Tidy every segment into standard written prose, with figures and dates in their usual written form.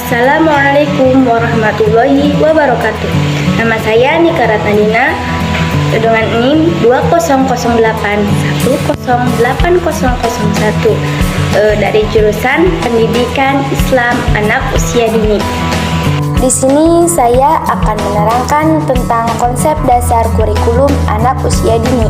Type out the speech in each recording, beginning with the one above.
Assalamualaikum warahmatullahi wabarakatuh. Nama saya Nika Ratnadina dengan NIM 20081080001 dari jurusan Pendidikan Islam Anak Usia Dini. Di sini saya akan menerangkan tentang konsep dasar kurikulum anak usia dini.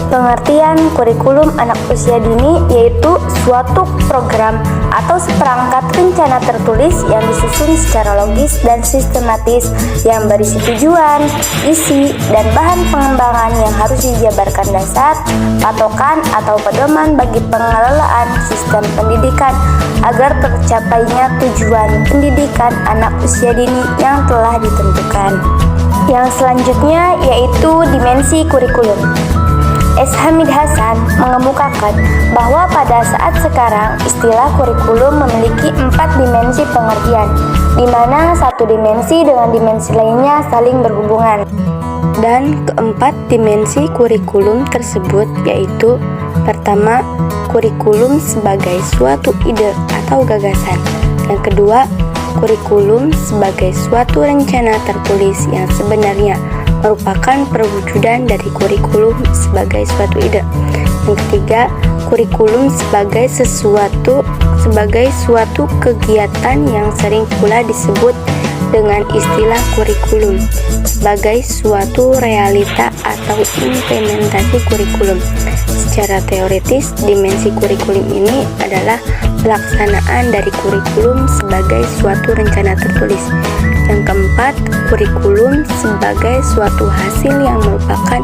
Pengertian kurikulum anak usia dini yaitu suatu program atau seperangkat rencana tertulis yang disusun secara logis dan sistematis yang berisi tujuan, isi, dan bahan pengembangan yang harus dijabarkan dasar, patokan, atau pedoman bagi pengelolaan sistem pendidikan agar tercapainya tujuan pendidikan anak usia dini yang telah ditentukan. Yang selanjutnya yaitu dimensi kurikulum. S. Hamid Hasan mengemukakan bahwa pada saat sekarang istilah kurikulum memiliki 4 dimensi pengertian, di mana satu dimensi dengan dimensi lainnya saling berhubungan. Dan keempat dimensi kurikulum tersebut yaitu: pertama, kurikulum sebagai suatu ide atau gagasan. Yang kedua, kurikulum sebagai suatu rencana tertulis yang sebenarnya merupakan perwujudan dari kurikulum sebagai suatu ide. Yang ketiga, kurikulum sebagai suatu kegiatan yang sering pula disebut dengan istilah kurikulum sebagai suatu realita atau implementasi kurikulum. Secara teoritis, dimensi kurikulum ini adalah pelaksanaan dari kurikulum sebagai suatu rencana tertulis. Yang keempat, kurikulum sebagai suatu hasil yang merupakan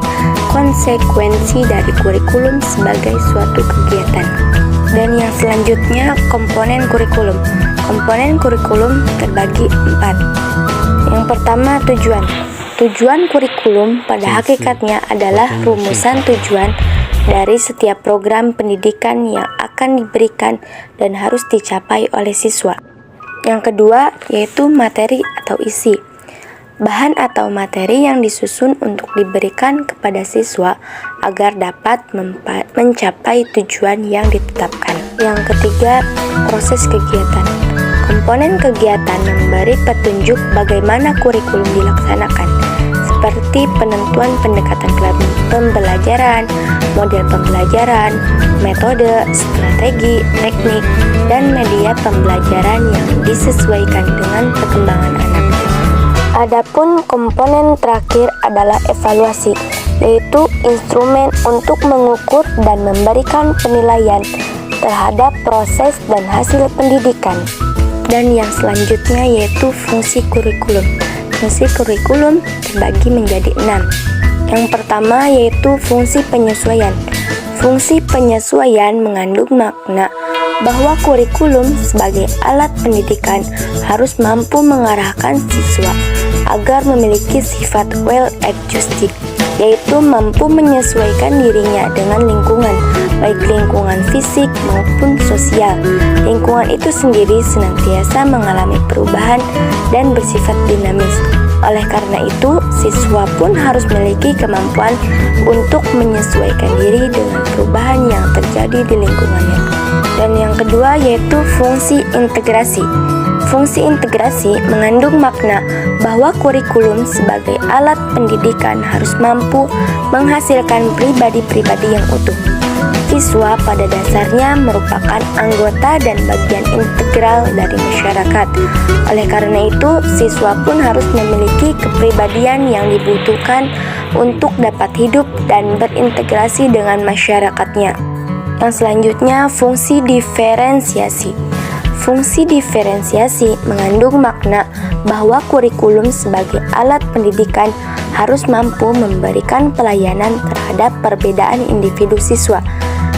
konsekuensi dari kurikulum sebagai suatu kegiatan. Dan yang selanjutnya, komponen kurikulum. Komponen kurikulum terbagi 4. Yang pertama, tujuan. Tujuan kurikulum pada hakikatnya adalah rumusan tujuan dari setiap program pendidikan yang akan diberikan dan harus dicapai oleh siswa. Yang kedua yaitu materi atau isi. Bahan atau materi yang disusun untuk diberikan kepada siswa agar dapat mencapai tujuan yang ditetapkan. Yang ketiga, proses kegiatan. Komponen kegiatan yang memberi petunjuk bagaimana kurikulum dilaksanakan, seperti penentuan pendekatan pembelajaran, model pembelajaran, metode, strategi, teknik, dan media pembelajaran yang disesuaikan dengan perkembangan anak. Adapun komponen terakhir adalah evaluasi, yaitu instrumen untuk mengukur dan memberikan penilaian terhadap proses dan hasil pendidikan. Dan yang selanjutnya yaitu fungsi kurikulum. Fungsi kurikulum terbagi menjadi 6. Yang pertama yaitu fungsi penyesuaian. Fungsi penyesuaian mengandung makna bahwa kurikulum sebagai alat pendidikan harus mampu mengarahkan siswa agar memiliki sifat well-adjusted, yaitu mampu menyesuaikan dirinya dengan lingkungan, baik lingkungan fisik maupun sosial. Lingkungan itu sendiri senantiasa mengalami perubahan dan bersifat dinamis. Oleh karena itu, siswa pun harus memiliki kemampuan untuk menyesuaikan diri dengan perubahan yang terjadi di lingkungannya. Dan yang kedua yaitu fungsi integrasi. Fungsi integrasi mengandung makna bahwa kurikulum sebagai alat pendidikan harus mampu menghasilkan pribadi-pribadi yang utuh. Siswa pada dasarnya merupakan anggota dan bagian integral dari masyarakat. Oleh karena itu, siswa pun harus memiliki kepribadian yang dibutuhkan untuk dapat hidup dan berintegrasi dengan masyarakatnya. Yang selanjutnya, fungsi diferensiasi. Fungsi diferensiasi mengandung makna bahwa kurikulum sebagai alat pendidikan harus mampu memberikan pelayanan terhadap perbedaan individu siswa.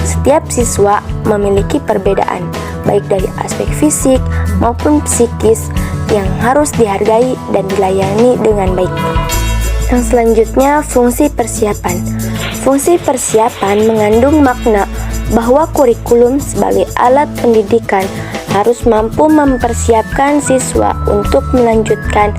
Setiap siswa memiliki perbedaan, baik dari aspek fisik maupun psikis, yang harus dihargai dan dilayani dengan baik. Yang selanjutnya, fungsi persiapan. Fungsi persiapan mengandung makna bahwa kurikulum sebagai alat pendidikan harus mampu mempersiapkan siswa untuk melanjutkan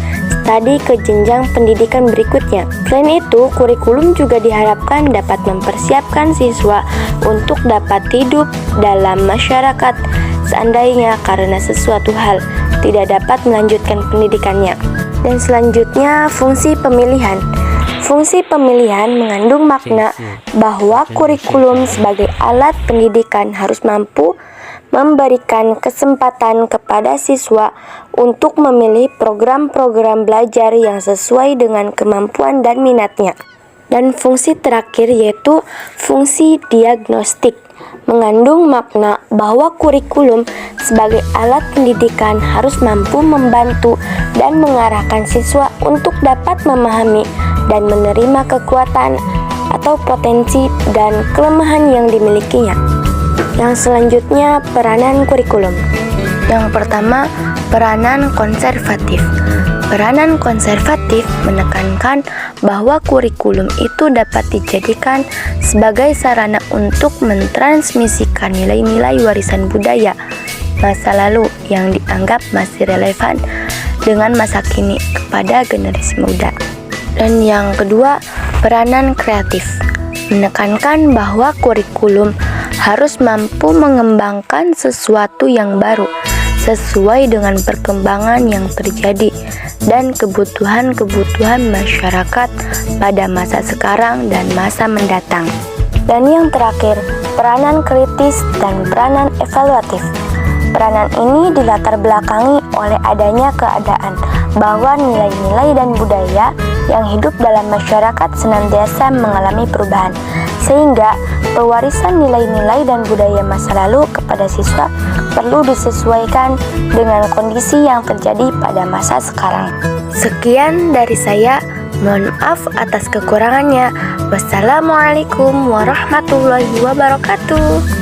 studi ke jenjang pendidikan berikutnya. Selain itu, kurikulum juga diharapkan dapat mempersiapkan siswa untuk dapat hidup dalam masyarakat seandainya karena sesuatu hal tidak dapat melanjutkan pendidikannya. Dan selanjutnya, fungsi pemilihan. Fungsi pemilihan mengandung makna bahwa kurikulum sebagai alat pendidikan harus mampu memberikan kesempatan kepada siswa untuk memilih program-program belajar yang sesuai dengan kemampuan dan minatnya. Dan fungsi terakhir yaitu fungsi diagnostik, mengandung makna bahwa kurikulum sebagai alat pendidikan harus mampu membantu dan mengarahkan siswa untuk dapat memahami dan menerima kekuatan atau potensi dan kelemahan yang dimilikinya. Yang selanjutnya, peranan kurikulum. Yang pertama, peranan konservatif. Peranan konservatif menekankan bahwa kurikulum itu dapat dijadikan sebagai sarana untuk mentransmisikan nilai-nilai warisan budaya masa lalu yang dianggap masih relevan dengan masa kini kepada generasi muda. Dan yang kedua, peranan kreatif. Menekankan bahwa kurikulum harus mampu mengembangkan sesuatu yang baru sesuai dengan perkembangan yang terjadi dan kebutuhan-kebutuhan masyarakat pada masa sekarang dan masa mendatang. Dan yang terakhir, peranan kritis dan peranan evaluatif. Peranan ini dilatar belakangi oleh adanya keadaan bahwa nilai-nilai dan budaya yang hidup dalam masyarakat senantiasa mengalami perubahan, sehingga pewarisan nilai-nilai dan budaya masa lalu kepada siswa perlu disesuaikan dengan kondisi yang terjadi pada masa sekarang. Sekian dari saya, mohon maaf atas kekurangannya. Wassalamualaikum warahmatullahi wabarakatuh.